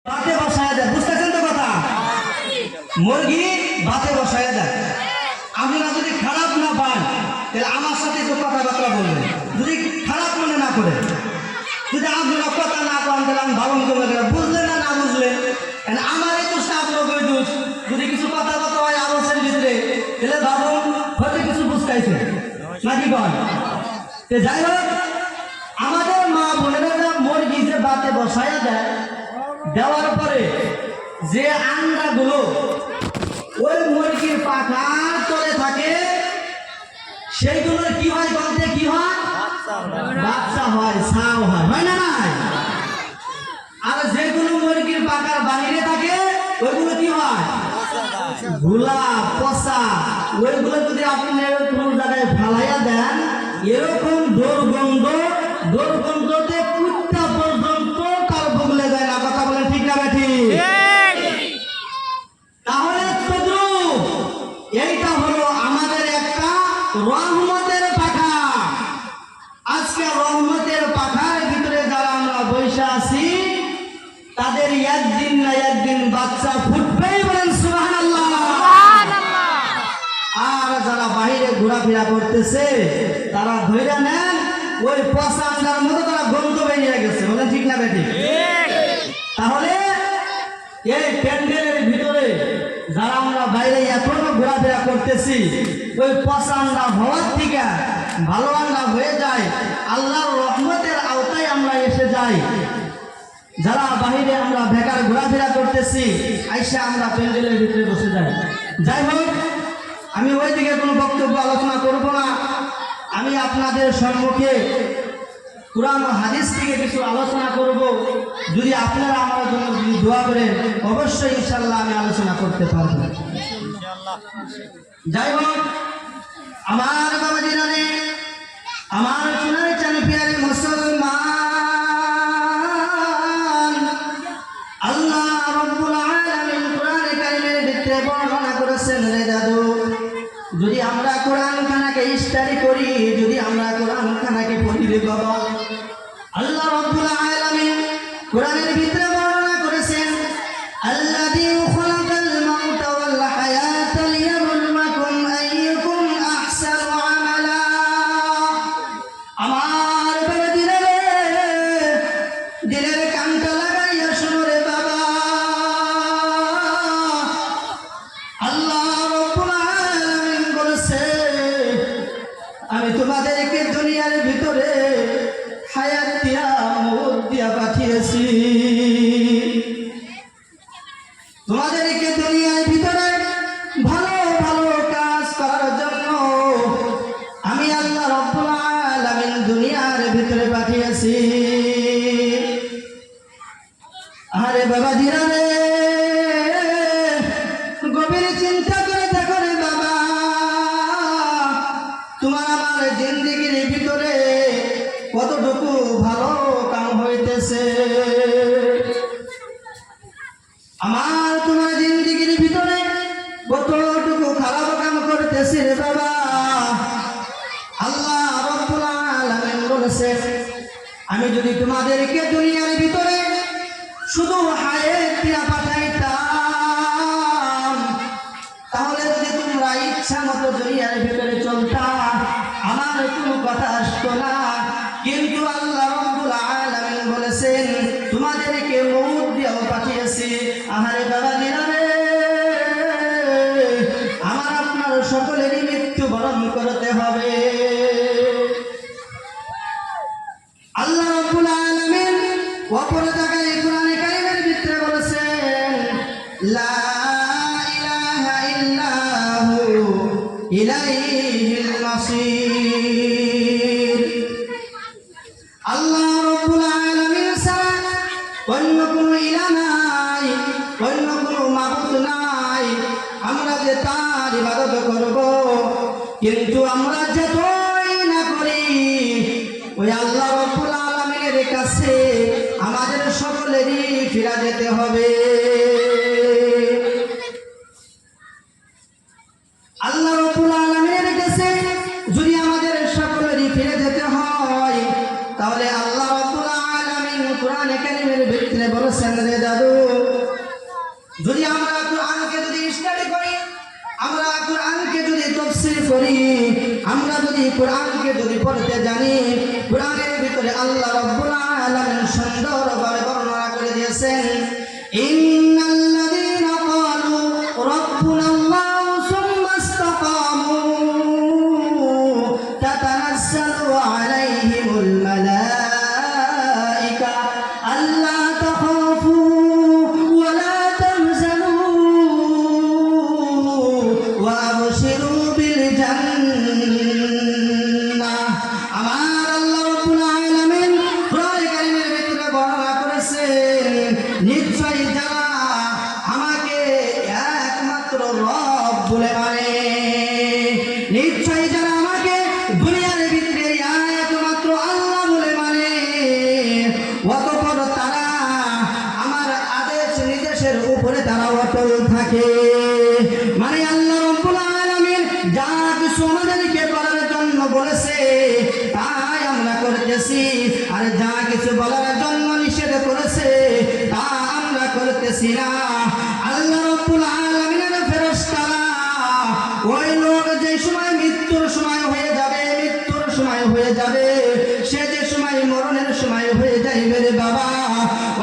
ভাতে বসায় দেয়, বুঝতেছেন তো কথা? মুরগি ভাতে বসায় দেয়। আপনারা যদি খারাপ না পান তাহলে আমার সাথে একটু কথাবার্তা বলবেন, যদি খারাপ মনে না করে। যদি আপনারা কথা না করেন তাহলে আমি ভালো মতো বলে বুঝলেন না, না বুঝলেন আমার এই তো আপনার দোষ। যদি কিছু কথাবার্তা হয় আলোচনার ভিতরে তাহলে ভাবুন হয়তো কিছু বুঝতেছে নাকি কন। যাই হোক, আমাদের মা বোনেরা মুরগি যে ভাতে বসায়া দেয়, দেওয়ার পরে যে আন্ডাগুলো ওই মুরগির পাখার তলে থাকে সেইগুলোর কি হয় বলতে, কি হয়? বাচ্চা হয়, ছাও হয়, হয় না নাই? আর যেগুলো মুরগির পাখার বাহিরে থাকে ওইগুলো কি হয়? গুলা পচা। ওইগুলো যদি আপনি কোনো জায়গায় ফালাইয়া দেন, এরকম দুর্গন্ধতে কুত্তা পর্যন্ত তার বগলে যায় না। কথা বলেন ঠিক না বেঠি? তাহলে এইটা হলো আমাদের একটা রহমতের পাখা। আজকে রহমতের পাখার ভিতরে যারা আমরা বসে আছি তাদের একদিন না একদিন বাচ্চা ফুটবেই, বলেন সুবহানাল্লাহ। আর যারা বাইরে ঘোরাফেরা করতেছে তারা ধরে নেন ওই পচা আন্ডার মতো তারা গন্ধ বেরিয়ে গেছে, বলেন ঠিক না বেটি? তাহলে এই প্যান্ডেলের ভিতরে যারা আমরা বাইরে এখনো ঘোরাফেরা করতেছি, ওই পচা আন্ডা হওয়ার থেকে ভালো আন্ডা হয়ে যায়, আল্লাহর রহমতের আওতায় আমরা এসে যাই। যারা বাহিরে আমরা বেকার ঘোরাফেরা করতেছি, আইসা আমরা প্যান্ডেলের ভিতরে বসে যাই। যাই হোক, আমি ওই দিকে কোনো বক্তব্য আলোচনা করব না। আমি আপনাদের সম্মুখে কুরআন ও হাদিস থেকে কিছু আলোচনা করব। যদি আপনারা আমার জন্য যদি দোয়া করেন অবশ্যই ইনশাআল্লাহ আমি আলোচনা করতে পারবো। যাই হোক, আমার বাবাজিরা রে, আমার সোনার চাঁদি প্রিয় মুসলমান, আল্লাহ রাব্বুল আলামিন কোরআনে কারীমের ভিতরে বর্ণনা করেছেন রে দাদু, যদি আমরা কোরআন খানাকে স্টাডি করি, যদি আমরা কোরআন খানাকে পড়ি রে বাবা, আল্লাহ রাব্বুল আলামিন কোরআনের ভিতরে বর্ণনা করেছেন আল্লাযী খালাকাল মাউতা ওয়াল হায়াতা লিয়াবলুয়াকুম আইয়ুকুম আহসানু আমালা। আমার বাবাজিরা রে, দিলের কানটা লাগাইয়া শোনো রে বাবা, আল্লাহ রাব্বুল আলামিন বলেছে আমি তোমাদেরকে দুনিয়ার ভিতরে হায়াত দিয়া মওত দিয়া পাঠিয়েছি। তোমাদেরকে দুনিয়ার ভিতরে ভালো ভালো কাজ করার জন্য আমি আল্লাহ রাব্বুল আলামিন দুনিয়ার ভিতরে পাঠিয়েছি। আরে বাবাজিরা রে, গভীর চিন্তা করে দেখো রে বাবা, তোমার আমার জিন্দেগির ভিতরে কতটুকু ভালো কাম হইতেছে, আমার তোমার জিন্দেগির ভিতরে কতটুকু খারাপ কাম করতেছে রে বাবা। আল্লাহ রাব্বুল আলামিন বলেছেন আমি যদি তোমাদেরকে দুনিয়ার ভিতরে শুধু হায়াত দিয়া পাঠাইতাম, তাহলে যদি তোমরা ইচ্ছা মতো দুনিয়ার ভিতরে চলতা, আমার কোনো কথা আসতো না। কিন্তু আল্লাহ রাব্বুল আলামিন বলেছেন তোমাদেরকে মওত দিয়েও পাঠিয়েছি। আহারে বাবাজিরা রে, আমার আপনার সকলেরই মৃত্যু বরণ করতে হবে। আল্লাহ রাব্বুল আলামিন অপর জায়গায় কোরআনে কারীমের ভিতরে বলেছেন লা ইলাহা ইল্লাহু ইলাইহিল মাসির। আল্লাহ রাব্বুল আলামিন ছাড়া অন্য কোনো ইলাহ নাই, অন্য কোনো মাবুদ নাই। আমরা যে তার ইবাদত করব, কিন্তু আমরা যতই না করি ওই আল্লাহ রাব্বুল আলামিনের কাছে আমাদের সকলেরই ফিরে যেতে হবে। আল্লাহ রাব্বুল আলামিনের কাছে যদি আমাদের সকলেরই ফিরে যেতে হয়, তাহলে আল্লাহ রাব্বুল আলামিন কোরআনে কারীমের ভিতরে বলেছেন রে দাদু, যদি আমরা কোরআনকে যদি স্টাডি করি, আমরা কোরআনকে যদি তাফসীর করি, আমরা যদি কোরআনকে যদি পড়তে জানি, কোরআনের ভিতরে আল্লাহ রাব্বুল আলামিন সুন্দরভাবে বর্ণনা করে দিয়েছেন, ইন্নাল্লাযীনা ক্বালু রাব্বুনাল্লাহু সুম্মা ইসতাকামু তাতানাজ্জালু আলাইহিমুল মালায়েকা আল্লা তাখাফু ওয়া লা তাহজানু ওয়া আবশিরু বিল জান্নাহ। আমার আল্লাহ রাব্বুল আলামিন কোরআন কারীমের ভিতরে বর্ণনা করেছেন, নিশ্চয়ই যারা আমাকে একমাত্র রব বলে মানে, নিশ্চয়ই যারা আমাকে দুনিয়ার ভিতরে একমাত্র আল্লাহ বলে মানে, অতঃপর তারা আমার আদেশ নির্দেশের উপরে তারা অটল থাকে। মানে আল্লাহ রাব্বুল আলামিন যা কিছু আমাদেরকে করার জন্য বলেছে তাই আমরা করতেছি, আর যা কিছু বলার জন্য নিষেধ করেছে তা আমরা করতেছি না। আল্লাহ রাব্বুল আলামিনের ফেরেশতারা ওই লোক যে সময় মৃত্যুর সময় হয়ে যাবে, মৃত্যুর সময় হয়ে যাবে, সে যে সময় মরণের সময় হয়ে যাইবে রে বাবা,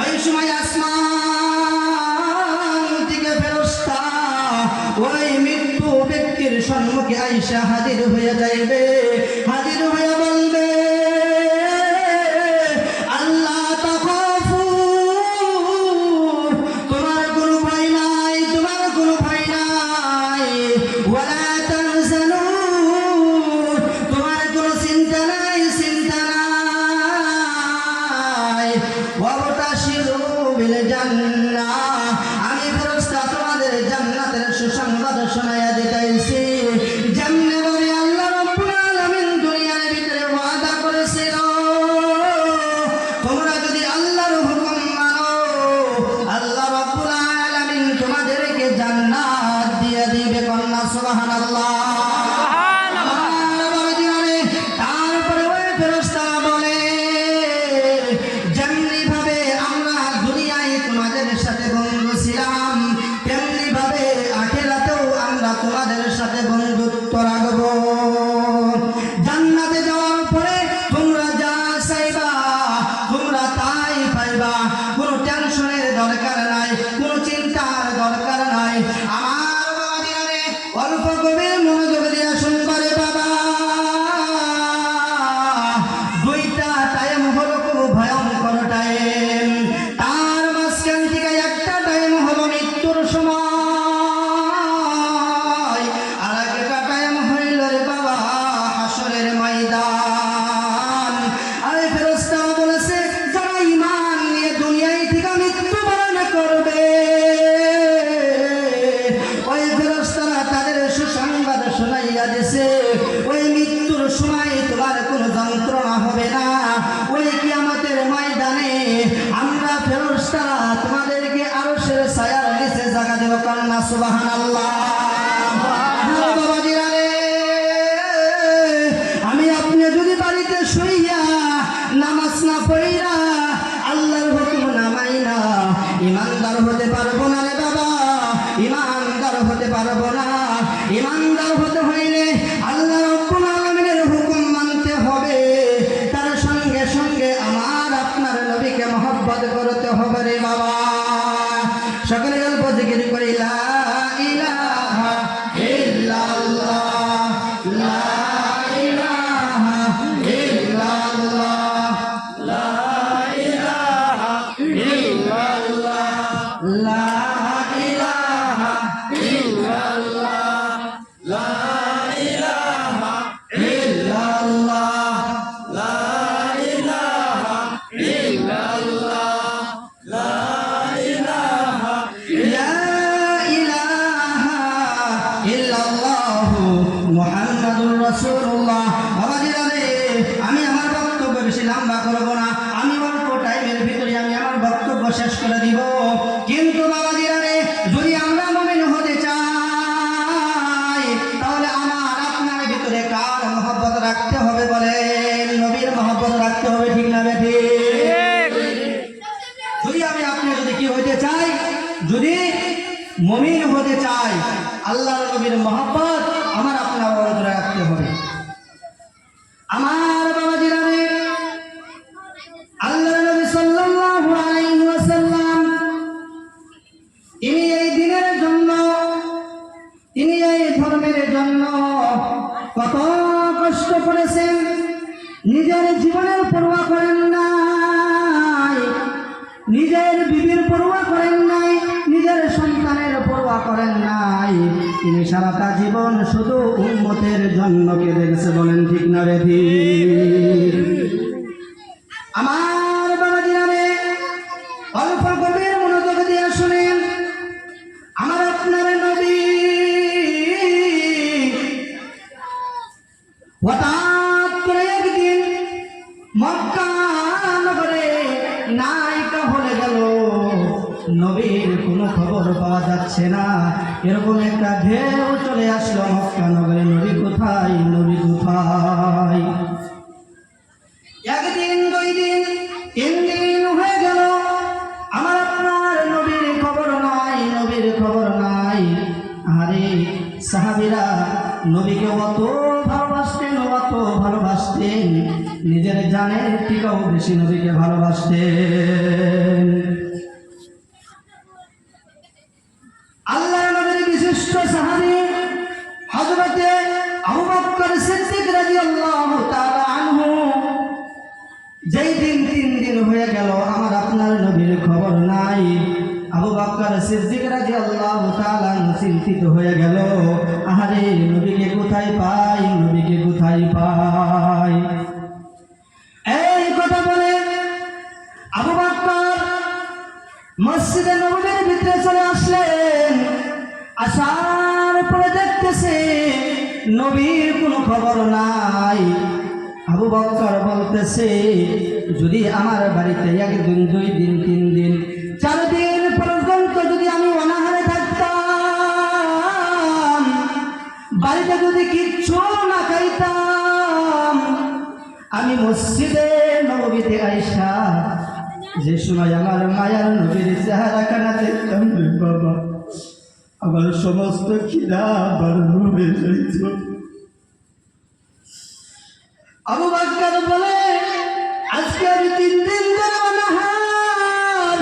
ওই সময় আসমান থেকে ফেরেশতা ওই মৃত্যু ব্যক্তির সম্মুখে আইসা হাজির হয়ে যাইবে, হাজির হয়ে বলবে, আল্লাহ তাখাফু, তোমার কোনো ভয় নাই, তোমার কোনো ভয় নাই, ওয়ালা তাহজানু, তোমার কোনো চিন্তা নাই, চিন্তা নাই, ওয়াবতাশিরু বিল জান্নাহ, আমি ফেরেশতা তোমাদের জান্নাতের সুসংবাদ শোনায়া দিতেছি। যেমনিভাবে আল্লাহ রাব্বুল আলামিন দুনিয়ার ভিতরে ওয়াদা করেছিল, তোমরা যদি আল্লাহর হুকুম মানো, আল্লাহ রাব্বুল আলামিন তোমাদেরকে জান্নাত দিয়ে দিবে। কন্যা সুবহানাল্লাহ। তারপরে ওই ফেরেশতারা বলে, যেমনি ভাবে আমরা দুনিয়ায় তোমাদের সাথে বন্ধু ছিলাম, তেমনি ভাবে আখিরাতেও আমরা তোমাদের সাথে বন্ধুত্ব রাখবো। জান্নাতে যাওয়ার পরে তোমরা যা চাইবা তোমরা তাই পাইবা, কোনো টেনশনের দরকার নাই, কোনো চিন্তার দরকার নাই। আমার বাবা দিয়ারে অল্প গভীর মনোযোগ দিয়া শুনবারে বাবা, দুইটা টাইম হলো খুব ভয়ঙ্কর টাইম, তার মাঝখান থেকে একটা টাইম হলো মৃত্যুর সময়, আর একটা টাইম হইল রে বাবা হাসরের ময়দান। আর ফেরেশতারা বলেছে, যারা ঈমান নিয়ে দুনিয়ায় থেকে মৃত্যুবরণ করবে, ওই ফেরেশতারা তাদের সুসংবাদ শোনাইয়া দিছে, ওই মৃত্যুর সময় তোমার কোনো যন্ত্রণা হবে না, ওই কিয়ামতের ময়দানে আমরা ফেরেশতারা তোমাদেরকে আরশের ছায়ার নিচে জায়গা দেব। কন্যা সুবহানাল্লাহ। বাবাজিরা রে, আমি আপনি যদি বাড়িতে শুইয়া নামাজ না পড়িয়া আল্লাহর হুকুম না মাইনা ইমানদার হতে পারবো না রে বাবা, ইমানদার হতে পারবো না। ইমানদার হতে হইলে আল্লাহ রাব্বুল আলামিনের হুকুম মানতে হবে, তার সঙ্গে সঙ্গে আমার আপনার নবীকে মহব্বত করতে হবে রে বাবা। সকলে গল্প জিকির করি, লা ইলাহা ইল্লাল্লাহ, লা ইলাহা ইল্লাল্লাহ, লা ইলাহা ইল্লাল্লাহ, লা ইলাহা ইল্লাল্লাহ, লা ইলাহা ইল্লাল্লাহ, লা ইলাহা ইল্লাল্লাহ, লা ইলাহা ইল্লাল্লাহ মুহাম্মাদুর রাসূলুল্লাহ। বাবাজিরা রে, আমি আমার বক্তব্য বেশি লম্বা করব না, আমি অল্প টাইমের ভিতরে আমি আমার বক্তব্য শেষ করে দিব। কিন্তু বাবাজিরা রে, যদি আমরা মুমিন হতে চাই তাহলে আমার আপনার ভিতরে কার মহব্বত রাখতে হবে বলেন? নবীর মহব্বত রাখতে হবে, ঠিক না বেঠিক? যদি আমি আপনি যদি কি হইতে চাই, যদি মুমিন হতে চাই, আল্লাহর নবীর মহব্বত আমার আপনার অন্তরে রাখতে হবে। আমার বাবাজিরা রে, আল্লাহর নবী সাল্লাল্লাহু আলাইহি ওয়াসাল্লাম তিনি এই দিনের জন্য, তিনি এই ধর্মের জন্য কত কষ্ট করেছেন। নিজের জীবনের পরোয়া করেন নাই, নিজের বিবির পরোয়া করেন নাই, নিজের সন্তানের পরোয়া করেন নাই। তিনি সারাটা জীবন শুধু উম্মতের জন্য কেঁদে গেছে। বলেন ঠিক না রে ঠিক? আমার বাবাজিরা রে, অল্প গভীর মনোযোগ দিয়ে শুনেন। আমার আপনার নবী হঠাৎ করে একদিন মক্কা নগরে নায়িকা হয়ে গেল। নবীর কোনো খবর পাওয়া যাচ্ছে না। এরকম একটা ঢেউ চলে আসলো মক্কা নগরে। নবী কোথায়, নবী কোথায়? একদিন, 2 দিন, 3 দিন হয়ে গেল, আমার আপনার নবীর খবর নাই, নবীর খবর নাই। আরে সাহাবীরা নবীকে অত ভালোবাসতেন, অত ভালোবাসতেন, নিজের জানের থেকেও বেশি নবীকে ভালোবাসতেন। আল্লাহর নবীর বিশিষ্ট সাহাবী হযরতে আবু বকর সিদ্দিক রাদিয়াল্লাহু তাআলা আনহু, যেই দিন 3 দিন হয়ে গেল আমার আপনার নবীর খবর নাই, আবু বকর সিদ্দিক রাদিয়াল্লাহু তাআলা চিন্তিত হয়ে গেল। আরে নবীকে কোথায় পাই, নবীকে কোথায় পাই? এই কথা বলে আবু বকর মসজিদে নববীর ভিতরে চলে আসলেন। আসার পরে দেখতেছে নবীর কোনো খবর নাই। আবু বকর বলতেছে, যদি আমার বাড়িতে 1 দিন, 2 দিন, 3 দিন, 4 দিন পর্যন্ত যদি আমি অনাহারে থাকতাম, বাড়িতে যদি কিচ্ছু না খাইতাম, আমি মসজিদে নববীতে আইসা যে সময় আমার মায়ার নবীর চেহারাখানা দেখতাম, বাবা আমার সমস্ত খিদা বারণ হয়ে যাইত। আবু বকর বলে, আজকে আমি 3 দিন ধরে অনাহার,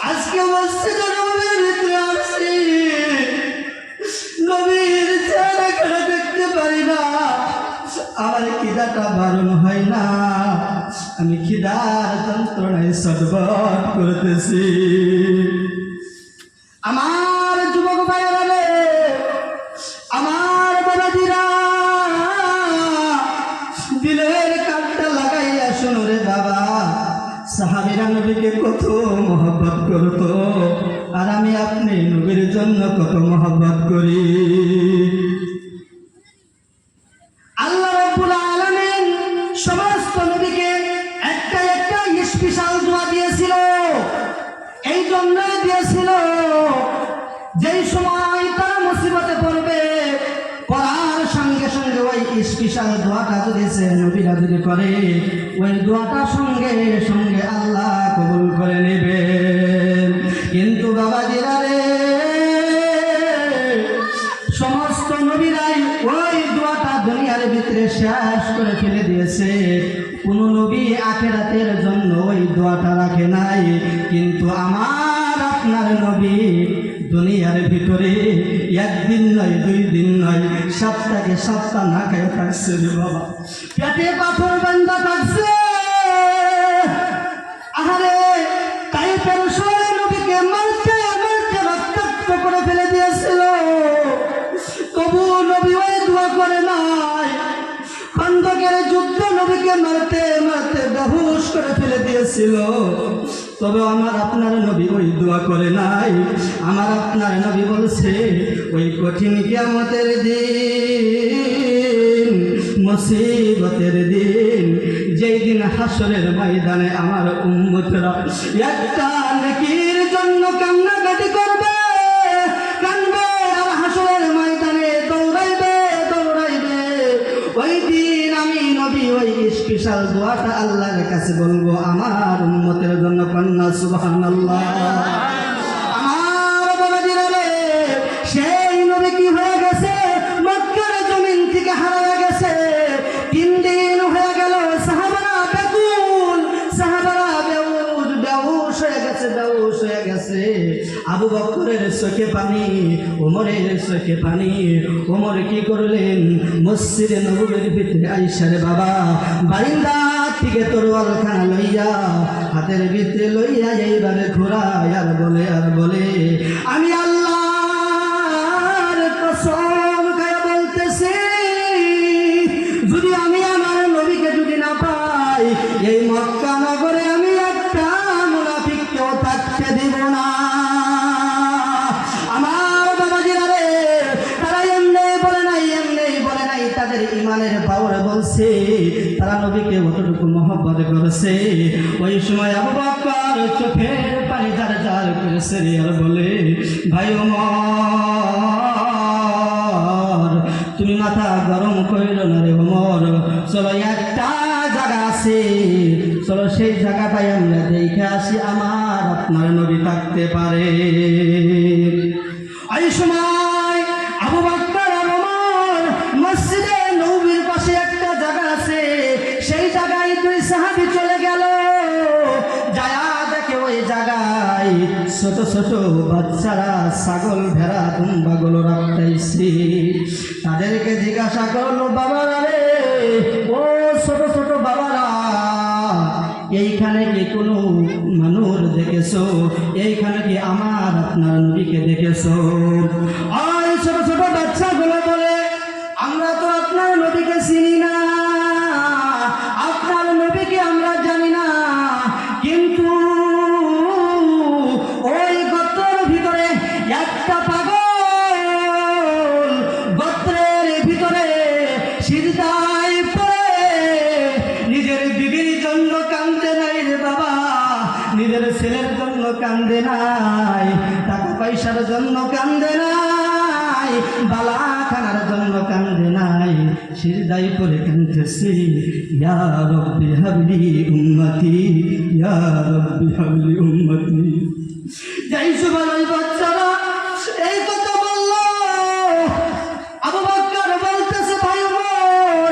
আজকে মসজিদে নববীর ভিতরে আসছি, নবীর চেহারাখানা দেখতে পারি না, আমার খিদাটা বারণ হয় না, আমি খিদার যন্ত্রণায় ছটফট করতেছি। আমার যুবক ভাইয়েরা রে, আমার বাবাজিরা, দিলের কাঠটা লাগাইয়া শোনো রে বাবা। সাহাবীরা নবীকে কত মহব্বত করতো, আর আমি আপনি নবীর জন্য কত মহব্বত করি। আল্লাহ রাব্বুল আলামিন সমস্ত নবীকে একটা একটা স্পেশাল দোয়া দিয়েছিল। এই জন্য দিয়েছিল, যেই সময় তারা মুসিবতে পড়বে, পড়ার সঙ্গে সঙ্গে ওই স্পেশাল দোয়াটা যদি সে নবীরা যদি করে, ওই দোয়াটা সঙ্গে সঙ্গে আল্লাহ কবুল করে নেবেন। কিন্তু বাবাজিরা রে, সমস্ত নবীরাই ওই দোয়াটা দুনিয়ার ভিতরে শেষ করে ফেলে দিয়েছে। কোন নবী আখিরাতের জন্য ওই দোয়াটা রাখে নাই। কিন্তু আমার আপনার নবী দুনিয়ার ভিতরে 1 দিন নয়, 2 দিন নয়, সপ্তাহে সপ্তাহ না খেয়ে থাকছে রে বাবা, পেটে পাথর বান্ধা থাকছে। আরে তাইফের শহরে নবীকে মারতে মারতে রক্তাক্ত করে ফেলে দিয়েছিল, তবু নবী ওই দোয়া করে নাই। খন্দকের যুদ্ধ নবীকে মারতে মারতে বেহুশ করে ফেলে দিয়েছিল, তবে আমার আপনার নবী ওই দোয়া করে নাই। আমার আপনার নবী বলছে, ওই কঠিন কিয়ামতের দিন, মুসিবতের দিন, যেই দিন হাসরের ময়দানে আমার উম্মতরা একটা নেকির জন্য কান্নাকাটি করবে, কাঁদবে, আর হাসরের ময়দানে দৌড়াইবে দৌড়াইবে, ওই দিন আমি নবী ওই স্পেশাল দোয়াটা আল্লাহর কাছে বলবো আমার উম্মতের জন্য। কন্যা সুবহানাল্লাহ। আমার আবু বকরের চোখে পানি, ওমরের চোখে পানি। ওমর কি করলেন? মসজিদে নববীর ভিতরে আইসা রে বাবা বারিন্দা থেকে তরোয়ালখানা লইয়া হাতের ভিতরে লইয়া এইভাবে ঘোরায় আর বলে আমি আল্লাহর কসম খায়া বলতেছি, যদি আমি আমার নবীকে যদি না পাই, এই মক্কা নগরে আমি একটা মুনাফিককেও থাকতে দিব না। আমার বাবাজিরা রে, তারা এমনি বলে নাই, তাদের ইমানের পাওয়ার বলছে, তারা নবীকে অতটুকু মহব্বত করেছে। ওই সময় আবু বকর চোখের পানি ঝার করেছে আর বলে, ভাই ওমর, তুমি মাথা গরম করিল না রে ওমর, চলো একটা জায়গা আছে, চলো সেই জায়গাটাই আমরা দেখে আসি, আমার আপনার নবী থাকতে পারে। এই সময় আবু বকর আর ওমর মসজিদে নববীর পাশে একটা জায়গা আছে, সেই জায়গায় দুই সাহাবী চলে গেল। যায়া দেখে ওই জায়গায় ছোট ছোট বাচ্চারা ছাগল ভেড়া দুম্বাগুলো রাখতেছে। তাদেরকে জিজ্ঞাসা করলো, বাবারা রে, ও ছোট ছোট বাবারা, এইখানে কি কোনো মানুষ দেখেছো? এইখানে কি আমার আপনার নবীকে দেখেছো? ওই ছোট ছোট বাচ্চাগুলো বলে, আমরা তো আপনার নবীকে চিনি না, আপনার নবীকে আমরা জানি না, কিন্তু ওই গর্তের ভিতরে একটা পাগল গর্তের ভিতরে সিজদায় পড়ে নিজের বিবির জন্য কান্দে নাই রে বাবা, নিজের ছেলের জন্য কান্দে নাই, টাকা পয়সার জন্য কান্দে নাই, বালা খানার জন্য কান্দে নাই, সিজদায় পড়ে কাঁদতেছে, ইয়া রব্বি হাবলি উম্মতি, ইয়া রব্বি হাবলি উম্মতি। যাই সুবহান ওই বাচ্চারা এই কথা বললো। আবু বকর বলতেছে, ভাই ওমর,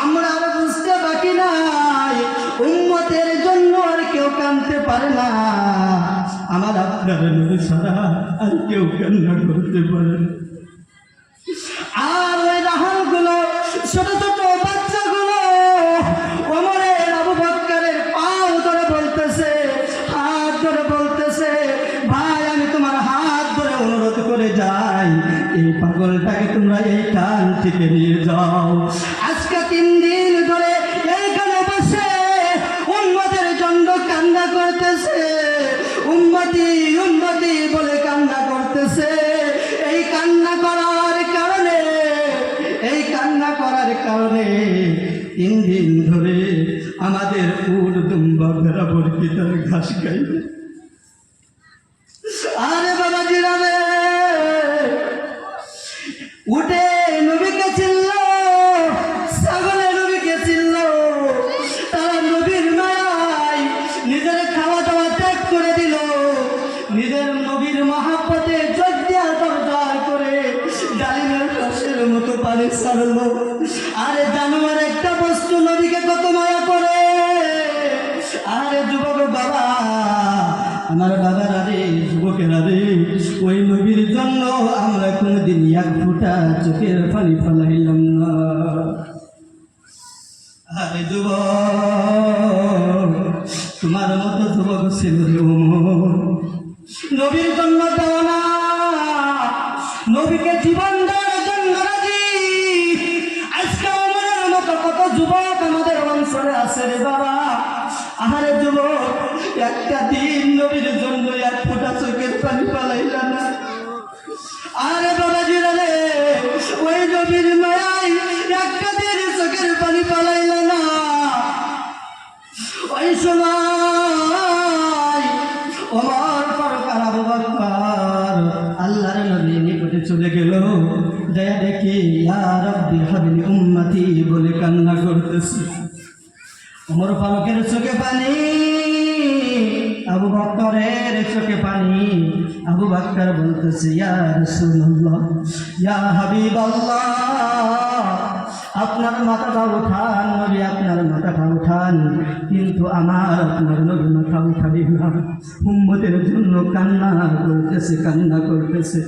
আমরা আর বুঝতে বাকি নাই, উম্মতের জন্য আর কেউ কাঁদতে পারে না, আমার আপনার নবী ছাড়া আর কেউ কান্না করতে পারে না। আর ওই রাহালগুলো ছোট ছোট বাচ্চাগুলো ওমরের আবু বকরের পাও ধরে বলতেছে, হাত ধরে বলতেছে, ভাই আমি তোমার হাত ধরে অনুরোধ করে যাই, এই পাগলটাকে তোমরা এই কান থেকে নিয়ে যাও। আজকে 3 দিন ধরে এইখানে বসে উম্মতের জন্য কান্না করতেছে, উম্মতি উম্মতি বলে কান্না করতেছে। এই কান্না করার কারণে 3 দিন ধরে আমাদের উট দুম্বা ভেড়া বরকি তার ঘাস খাইবে। আরে বাবাজিরা রে, উঠে নবীকে চিনল, ছাগলে নবীকে চিনল, তারা নবীর মায়ায় নিজের খাওয়া দাওয়া ত্যাগ করে দিল, নিজের নবীর মহাব্বতে জজ্জা দরজার করে ডালিমের রসের মতো পানি ছাড়ল। আরে জানোয়ার একটা বস্তু নবীকে কত মায়া করে। আরে যুবক বাবা, আমার বাবারা রে, যুবকেরা রে, ওই নবীর জন্য আমরা কোনোদিন এক ফোঁটা চোখের পানি ফেলাইলাম না। আরে যুবক, তোমার মতো যুবক ছিল রে ওমর, নবীর জন্য দেওয়া না, নবীকে জীবন দেওয়ার জন্য রাজি। আজকে ওমরের মতো কত যুবক আমাদের অঞ্চলে আছে রে বাবা। আরে যুবক, একটা দিন নবীর জন্য এক ফোঁটা চোখের পানি পালাইল না। আরে বাবাজিরা রে, ওই নবীর মায়ায় একটা দিন চোখের পানি পালাইল না। ওই সময় ওমর ফারুক আর আবু বকর আল্লাহর নবীর নিকটে চলে গেল। দয়া দেখি ইয়া রাব্বি হাবলি উম্মতি বলে কান্না করতেছে। ওমর ফারুকের চোখে পানি, আবু বকরের চোখে পানি। আবু বকর বলতেছে, ইয়া রাসূলুল্লাহ, ইয়া হাবিবাল্লাহ, আপনার মাথাটা উঠান নবী, আপনার মাথাটা উঠান, কিন্তু আমার আপনার নবী মাথা উঠাই না, উম্মতের জন্য কান্না করতেছে, কান্না করতেছে।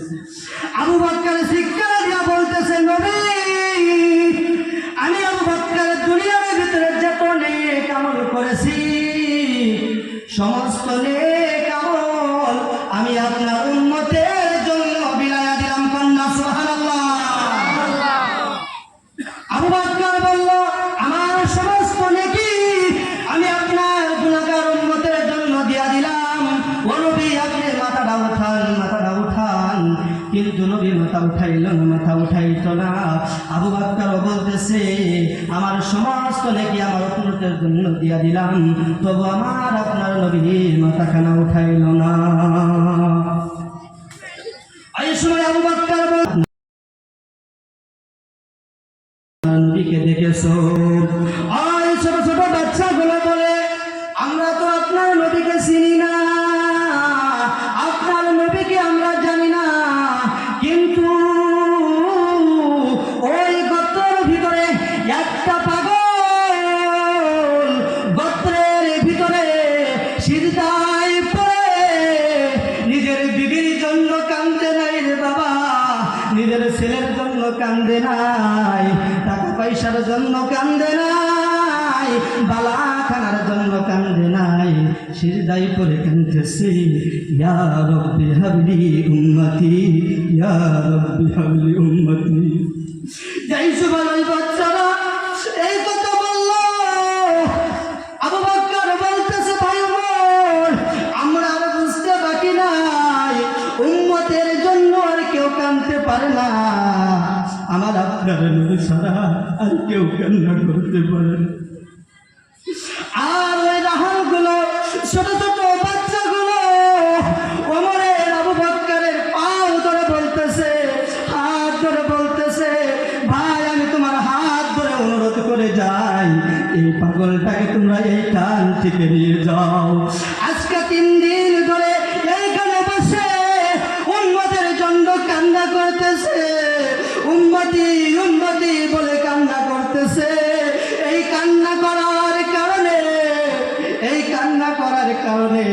আবু বকর শিক্ষা দিয়া বলতেছে, নবী আমি আবু বকর দুনিয়ার ভিতরে যত নেক আমল করেছি, সমস্ত নেক আমল আমি আপনার উম্মতের জন্য বিলায়া দিলাম। কন্যা সুবহানাল্লাহ। আবু বকর বলল, আমার সমস্ত নেকি আমি আপনার গুনাহগার উম্মতের জন্য দিয়া দিলাম। ও নবী আপনি মাথাটা উঠান, মাথাটা উঠান, কিন্তু নবী মাথা উঠাইল না, মাথা উঠাইতো না। আবু বকর বলতেছে, আমার সমস্ত নেকি আমার উম্মতের জন্য দিয়া দিলাম, তবু আমার আপনার নবী মাথাখানা উঠাইল না। এই সময় আবু বকর বলল, নবীকে দেখেছো? আর ছোট ছোট বাচ্চাগুলো বলে, আমরা তো আপনার নবীকে চিনি না, আপনার নবীকে আমরা জানি না, কিন্তু ওই গর্তের ভিতরে একটা পাগল গর্তের ভিতরে সিজদায় পড়ে নিজের বিবির জন্য কান্দে নাই রে বাবা, নিজের ছেলের জন্য কান্দে নাই, টাকা পয়সার জন্য কান্দে নাই, বালা খানার জন্য কান্দে নাই, সিজদায় পড়ে কাঁদতেছে, ইয়া রব্বি হাবলি উম্মতি, ইয়া রব্বি হাবলি উম্মতি। যাই সুবহান ওই বাচ্চারা এই কথা বলল। আবু বকর বলতেছে, ভাই আমার, আমরা আর বুঝতে বাকি নাই, উম্মতের জন্য আর কেউ কাঁদতে পারে না, আমার আপনার নবী ছাড়া আর কেউ কান্না করতে পারে না। আর ওই রাহালগুলো ছোট ছোট বাচ্চাগুলো ওমরের আবু বকরের পাও ধরে বলতেছে, হাত ধরে বলতেছে, ভাই আমি তোমার হাত ধরে অনুরোধ করে যাই, এই পাগলটাকে তোমরা এই কান থেকে নিয়ে যাও। আজকে 3 দিন ধরে এইখানে বসে উম্মতের জন্য কান্না করতেছে, উম্মতি উম্মতি বলে কান্না করতেছে। এই কান্না করার কারণে, এই কান্না করার কারণে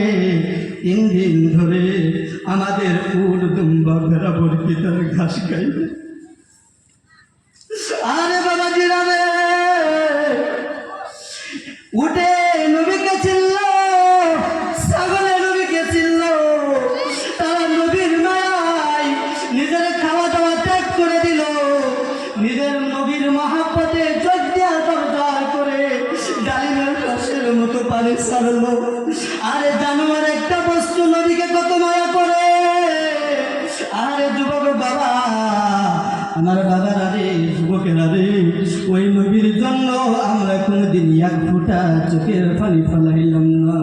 3 দিন ধরে আমাদের উট দুম্বা ভেড়া বরকি তার ঘাস খাইবে। আরে বাবা জিরাবে উঠে নবীকে চিনল, ছাগলে নবীকে চিনল, তারা নবীর মায়ায় নিজের খাওয়া দাওয়া ত্যাগ করে দিল, নিজের নবীর মহাব্বতে জজ্ঞা দরদার করে ডালিমের রসের মতো পানি ছাড়ল। আরে জানোয়ার একটা বস্তু নবীকে কত মায়া করে। আরে যুবক বাবা, আমার বাবারা রে, যুবকেরা রে, ওই নবীর জন্য আমরা কোনোদিন এক ফোঁটা চোখের পানি ফেলাইলাম না।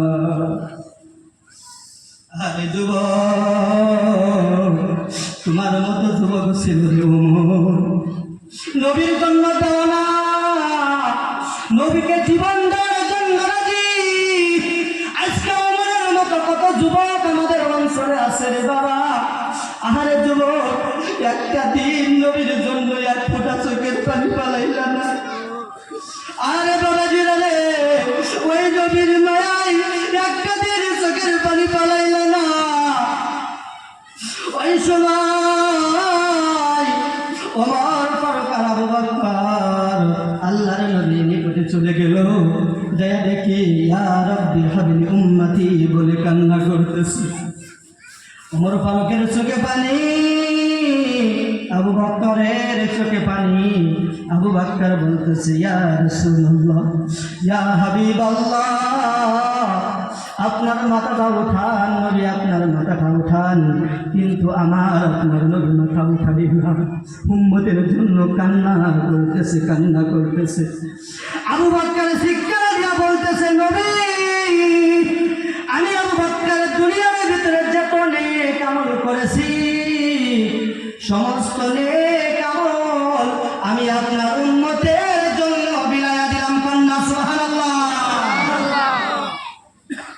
আরে যুবক, তোমার মতো যুবক ছিল রে ওমর, নবীর জন্য দেওয়া না, নবীকে জীবন দেওয়ার জন্য রাজি। আজকে ওমরের মতো কত যুবক আমাদের অঞ্চলে আছে রে বাবা। আরে যুবক, একটা দিন নবীর জন্য এক ফোঁটা চোখের পানি পালাইলা না। আরে বাবা জিরালে, ওই নবীর মায়ায় একটা দিন চোখের পানি পালাইলা না। ওই সময় ওমর ফারুক আর আবু বকর আল্লাহর নবীর নিকটে চলে গেল, দয়া দেখি ইয়া রাব্বি হাবলি উম্মতি বলে কান্না করতেছে। ওমর ফারুকের চোখে পানি, আবু বকরের চোখে পানি। আবু বকর বলতেছে, ইয়া রাসূলুল্লাহ, ইয়া হাবিবাল্লাহ, আপনার মাথাটা উঠান নবী, আপনার মাথাটা উঠান, কিন্তু আমার আপনার নবী মাথা উঠাই না, উম্মতের জন্য কান্না করতেছে, কান্না করতেছে। আবু বকর শিক্ষা দিয়া বলতেছে, নবী আমি আবু বকর দুনিয়ার ভিতরে যত নেক আমল করেছি, সমস্ত নেক আমল আমি আপনার উম্মতের জন্য বিলায়া দিলাম। কন্যা সুবহানাল্লাহ।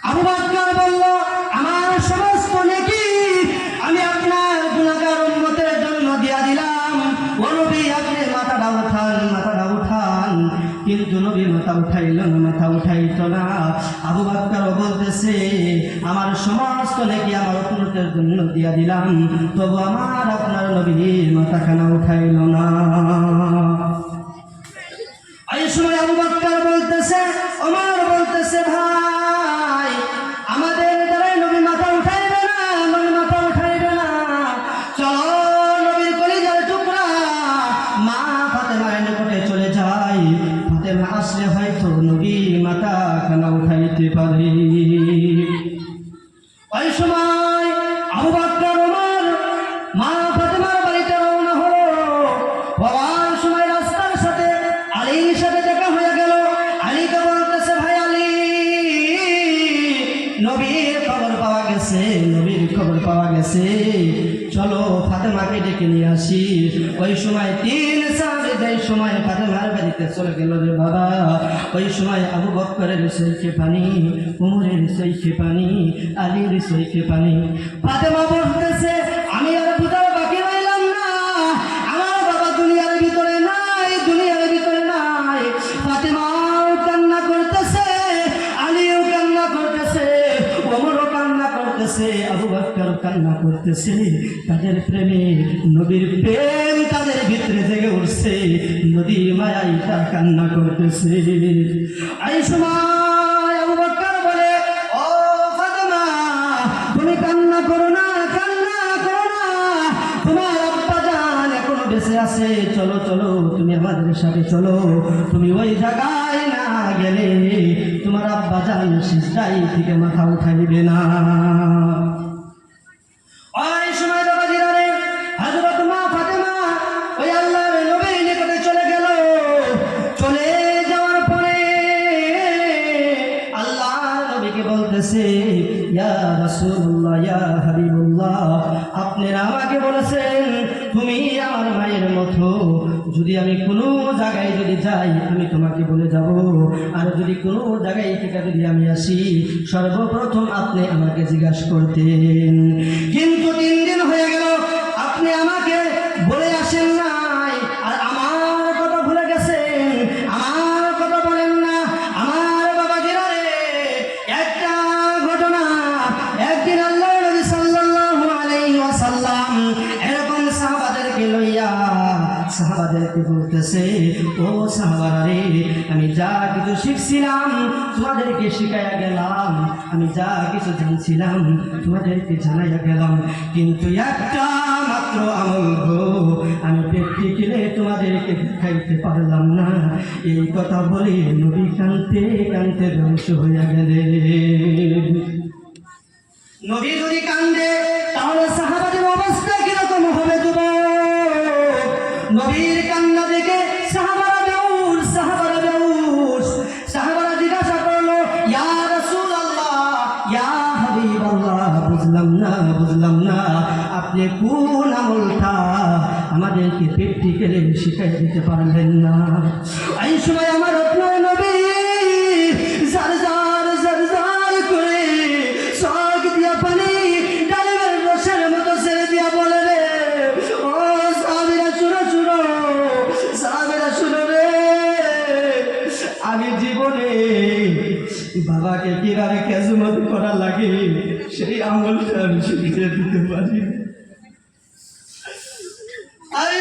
আবু বকর বলল, আমার সমস্ত নেকি আমি আপনার গুনাহগার উম্মতের জন্য দিয়া দিলাম। ও নবী আপনি মাথাটা উঠান, মাথাটা উঠান, আমার সমস্ত নেকি আমার উম্মতের জন্য দিয়া দিলাম, তবু আমার আপনার নবী মাথাখানা উঠাইল না। এই সময় আবু বকর বলতেছে, ওমর বলতেছে, ভাই আমাদের দ্বারাই নবী মাথা উঠাইবে না, নবী মাথা উঠাইবে না, চলো নবীর কলিজার টুকরা মা ফাতেমার নিকটে চলে যাই, ফাতেমা আসলে হয়তো নবী মাথা খানা উঠাইতে পারে। ওই সময় আবু বকর ওমর মা ফাতেমার বাড়িতে রওনা হলো। হওয়ার সময় রাস্তার সাথে আলীর সাথে দেখা হয়ে গেল। আলীকে বলতেছে, ভাই আলী, নবীর খবর পাওয়া গেছে, নবীর খবর পাওয়া গেছে, চলো ফাতেমাকে ডেকে নিয়ে আসি। ওই সময় 3 সাহাবী যেই সময় ফাতেমার বাড়িতে চলে গেল রে বাবা, ওই সময় আবু বকরের চোখে পানি, উমরের চোখে পানি, আলীর চোখে পানি। ফাতেমা বলতেছে, আমি আর বুঝার বাকি রইলাম না, আমার বাবা দুনিয়ার ভিতরে নাই, দুনিয়ার ভিতরে নাই। ফাতেমাও কান্না করতেছে, আলীও কান্না করতেছে, ওমরও কান্না করতেছে, আবু বকর কান্না করতেছে। তাদের প্রেমে নবীর প্রেম তাদের ভিতরে জেগে উঠছে, নদী মায়াই তার কান্না করতেছে। এই সময় আবু বকর বলে, ও ফাতেমা, তুমি কান্না করো না, কান্না করো না, তোমার আব্বা জান এখনো বেঁচে আছে, চলো চলো তুমি আমাদের সাথে চলো, তুমি ওই জায়গায় না গেলে তোমার আব্বা জান সিজদাই থেকে মাথা উঠাইবে না। ওই সময় বাবাজিরা রে, হযরত মা ফাতেমা ওই আল্লাহর নবীর নিকটে চলে গেল। চলে যাওয়ার পরে আল্লাহর নবীকে বলতেছে, ইয়া রাসূলুল্লাহ, ইয়া হাবিবুল্লাহ, আপনারা আমাকে বলেছেন তুমি আমার মায়ের মতো, যদি আমি কোনো জায়গায় যদি যাই আমি তোমাকে বলে যাব, আর যদি কোনো জায়গায় থেকে যদি আমি আসি সর্বপ্রথম আপনি আমাকে জিজ্ঞাসা করতেন। কিন্তু 3 দিন হয়ে গেল আপনি আমাকে বলে আসেন নাই, আর আমার কথা ভুলে গেছেন, আমার কথা বলেন না। আমার বাবাজিরা রে, একটা ঘটনা, একদিন আল্লাহর নবী সাল্লাল্লাহু আলাইহি ওয়াসাল্লাম এরকম সাহাবাদেরকে লইয়া সাহাবাদেরকে বলতেছে, ও সাহাবারা রে, আমি যা কিছু শিখছিলাম তোমাদেরকে শিখাইয়া গেলাম, আমি যা কিছু জানছিলাম তোমাদেরকে জানাইয়া গেলাম, কিন্তু একটা মাত্র আমল আমি প্র্যাকটিক্যালে তোমাদেরকে দেখাইতে পারলাম না। এই কথা বলে নবী কাঁদতে কাঁদতে ধ্বংস হইয়া গেলেন। নবী যদি কান্দে তাহলে সাহাবাদের অবস্থা কিরকম হবে? নবীর কান্না দেখে সাহাবারা বেহুশ, সাহাবারা বেহুশ। সাহাবারা জিজ্ঞাসা করলো, ইয়া রাসূলুল্লাহ, ইয়া হাবিবাল্লাহ, বুঝলাম না আপনি কোন আমলটা আমাদেরকে প্র্যাকটিক্যালি শিখাই দিতে পারলেন না? এই সময় আমার আপনার নবী জার জার জার জার করে চোখ দিয়া পানি ডালিমের রসের মতো ছেড়ে দিয়া বলে, রে ও সাহাবীরা শুনো রে, আমি জীবনে বাবাকে কিভাবে খেজমত করা লাগে সেই আমলটা আমি শিখিয়ে দিতে পারি। আমি